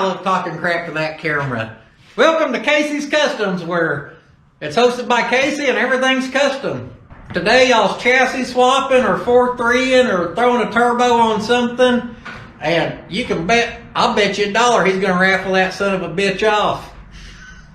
love talking crap to that camera. Welcome to Casey's Customs, where it's hosted by Casey and everything's custom. Today y'all's chassis swapping or 4-3ing or throwing a turbo on something. And you can bet, I'll bet you $1 he's gonna raffle that son of a bitch off.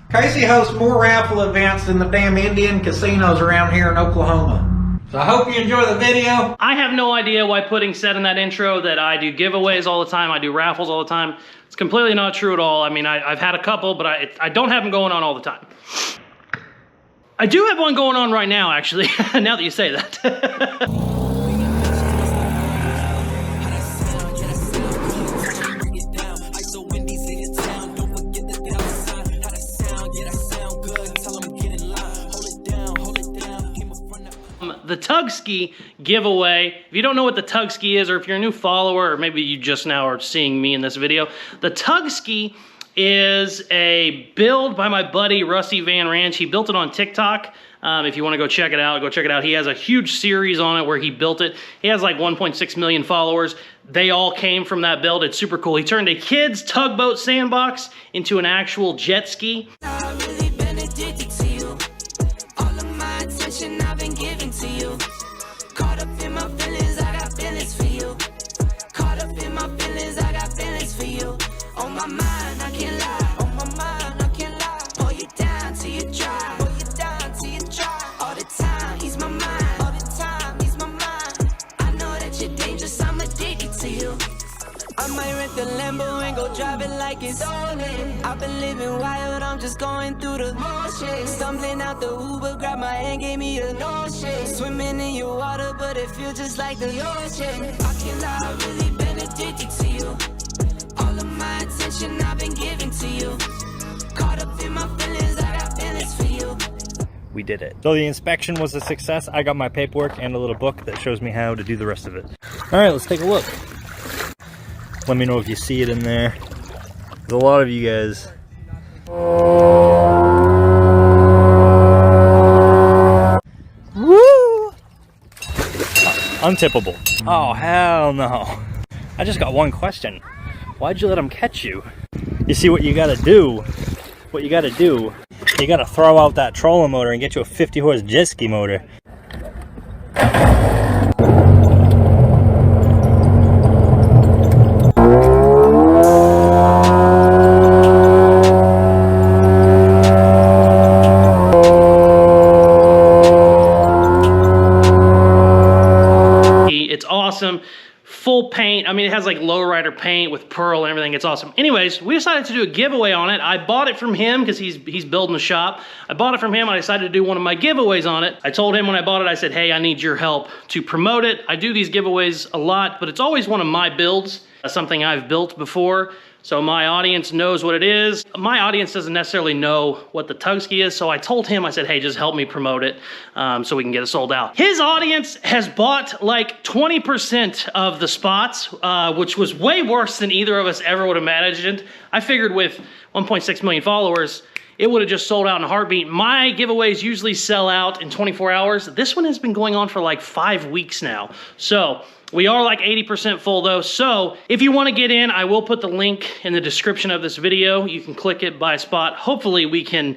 Casey hosts more raffle events than the damn Indian casinos around here in Oklahoma. So I hope you enjoy the video. I have no idea why Pudding said in that intro that I do giveaways all the time, I do raffles all the time. It's completely not true at all. I mean, I've had a couple, but I don't have them going on all the time. I do have one going on right now, actually, now that you say that. The Tugski giveaway. If you don't know what the Tugski is, or if you're a new follower, or maybe you just now are seeing me in this video, the Tugski is a build by my buddy Rusty Van Ranch. He built it on TikTok. If you want to go check it out, go check it out. He has a huge series on it where he built it. He has like 1.6 million followers. They all came from that build. It's super cool. He turned a kid's tugboat sandbox into an actual jet ski. I've been giving to you. Caught up in my feelings, I got feelings for you. Caught up in my feelings, I got feelings for you. On my mind, I can't lie. On my mind, I can't lie. Pull you down till you dry. Pull you down till you dry. All the time, ease my mind. All the time, ease my mind. I know that you're dangerous, I'm addicted to you. I might rent the Lambo and go drive it like it's stolen. I've been living wild, I'm just going through the motions. Stumbling out the Uber, grab my hand, gave me a notion. Swimming in your water, but it feels just like the ocean. I can't lie, I've really been addicted to you. All of my attention I've been giving to you. Caught up in my feelings, I got feelings for you. We did it. So the inspection was a success. I got my paperwork and a little book that shows me how to do the rest of it. All right, let's take a look. Let me know if you see it in there. There's a lot of you guys. Woo! Untippable. Oh, hell no. I just got one question. Why'd you let them catch you? You see what you gotta do? What you gotta do, you gotta throw out that trolling motor and get you a 50 horse Jetski motor. It's awesome. Full paint. I mean, it has like lowrider paint with pearl and everything. It's awesome. Anyways, we decided to do a giveaway on it. I bought it from him because he's building a shop. I bought it from him. I decided to do one of my giveaways on it. I told him when I bought it, I said, hey, I need your help to promote it. I do these giveaways a lot, but it's always one of my builds, something I've built before. So my audience knows what it is. My audience doesn't necessarily know what the Tugski is, so I told him, I said, hey, just help me promote it so we can get it sold out. His audience has bought like 20% of the spots, which was way worse than either of us ever would have imagined. I figured with 1.6 million followers, it would have just sold out in a heartbeat. My giveaways usually sell out in 24 hours. This one has been going on for like 5 weeks now. So we are like 80% full though. So if you want to get in, I will put the link in the description of this video. You can click it, buy a spot. Hopefully we can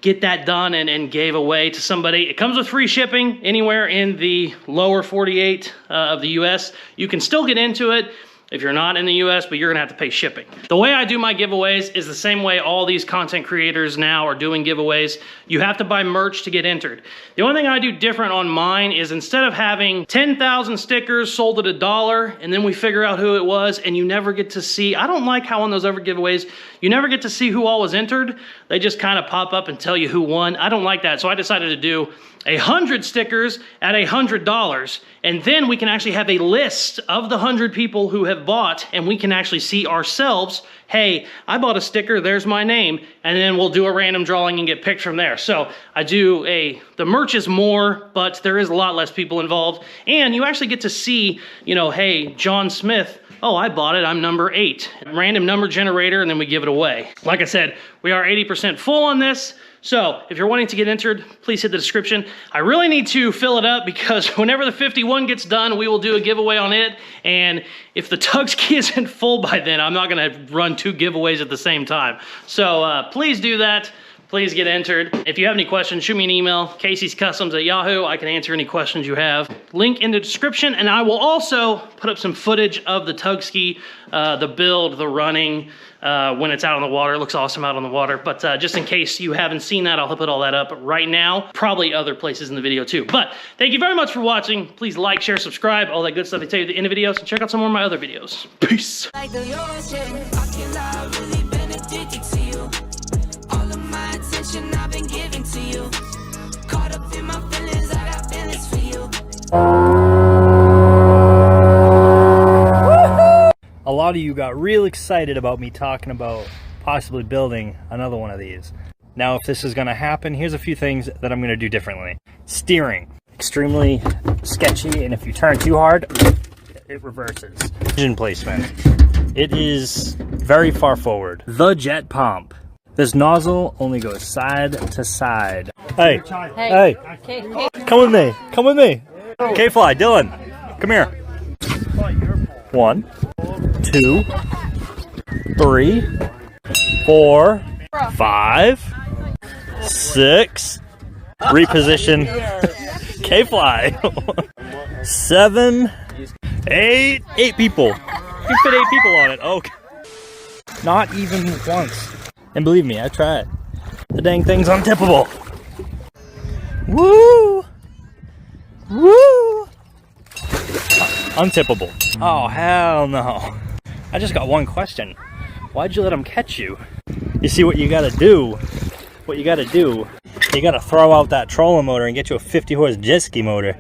get that done and gave away to somebody. It comes with free shipping anywhere in the lower 48 of the US. You can still get into it if you're not in the US, but you're gonna have to pay shipping. The way I do my giveaways is the same way all these content creators now are doing giveaways. You have to buy merch to get entered. The only thing I do different on mine is instead of having 10,000 stickers sold at $1 and then we figure out who it was and you never get to see, I don't like how on those other giveaways, you never get to see who all was entered. They just kind of pop up and tell you who won. I don't like that, so I decided to do 100 stickers at $100, and then we can actually have a list of the 100 people who have bought, and we can actually see ourselves, hey, I bought a sticker, there's my name, and then we'll do a random drawing and get picked from there. So I do the merch is more, but there is a lot less people involved, and you actually get to see, you know, hey, John Smith oh, I bought it, I'm number 8. Random number generator, and then we give it away. Like I said, we are 80% full on this. So if you're wanting to get entered, please hit the description. I really need to fill it up because whenever the 51 gets done, we will do a giveaway on it. And if the Tugski isn't full by then, I'm not gonna run 2 giveaways at the same time. So please do that. Please get entered. If you have any questions, shoot me an email, Caseyscustoms@yahoo. I can answer any questions you have. Link in the description, and I will also put up some footage of the Tugski, the build, the running, when it's out on the water. It looks awesome out on the water, but just in case you haven't seen that, I'll put all that up right now. Probably other places in the video too. But thank you very much for watching. Please like, share, subscribe, all that good stuff they tell you at the end of videos, and check out some more of my other videos. Peace. Like the ocean, I can't lie, I've really been addicted to you. All of my attention I've been giving to you. Caught up in my feelings, I got feelings for you. A lot of you got real excited about me talking about possibly building another one of these. Now, if this is gonna happen, here's a few things that I'm gonna do differently. Steering, extremely sketchy, and if you turn too hard, it reverses. Engine placement, it is very far forward. The jet pump. This nozzle only goes side to side. Hey, hey, come with me, come with me. K-Fly, Dylan, come here. 1, 2, 3, 4, 5, 6. Reposition. K-Fly. 7, 8. 8 people. You can fit 8 people on it. Okay. Not even once. And believe me, I tried. The dang thing's untippable. Woo! Woo! Untippable. Oh, hell no. I just got one question. Why'd you let him catch you? You see what you gotta do? What you gotta do, you gotta throw out that trolling motor and get you a 50 horse Jetski motor.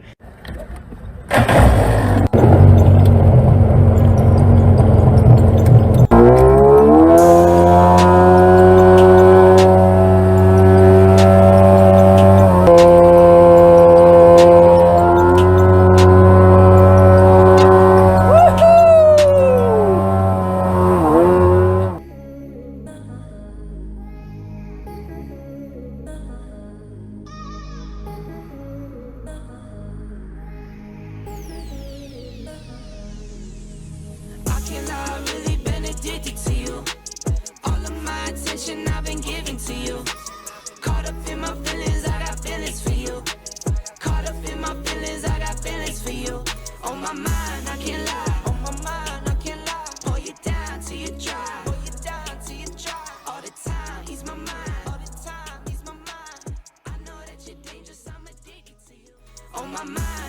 I can't lie, I've really been addicted to you. All of my attention I've been giving to you. Caught up in my feelings, I got feelings for you. Caught up in my feelings, I got feelings for you. On my mind, I can't lie. On my mind, I can't lie. Pull you down till you dry. Pull you down till you dry. All the time, ease my mind. All the time, ease my mind. I know that you're dangerous, I'm addicted to you. On my mind.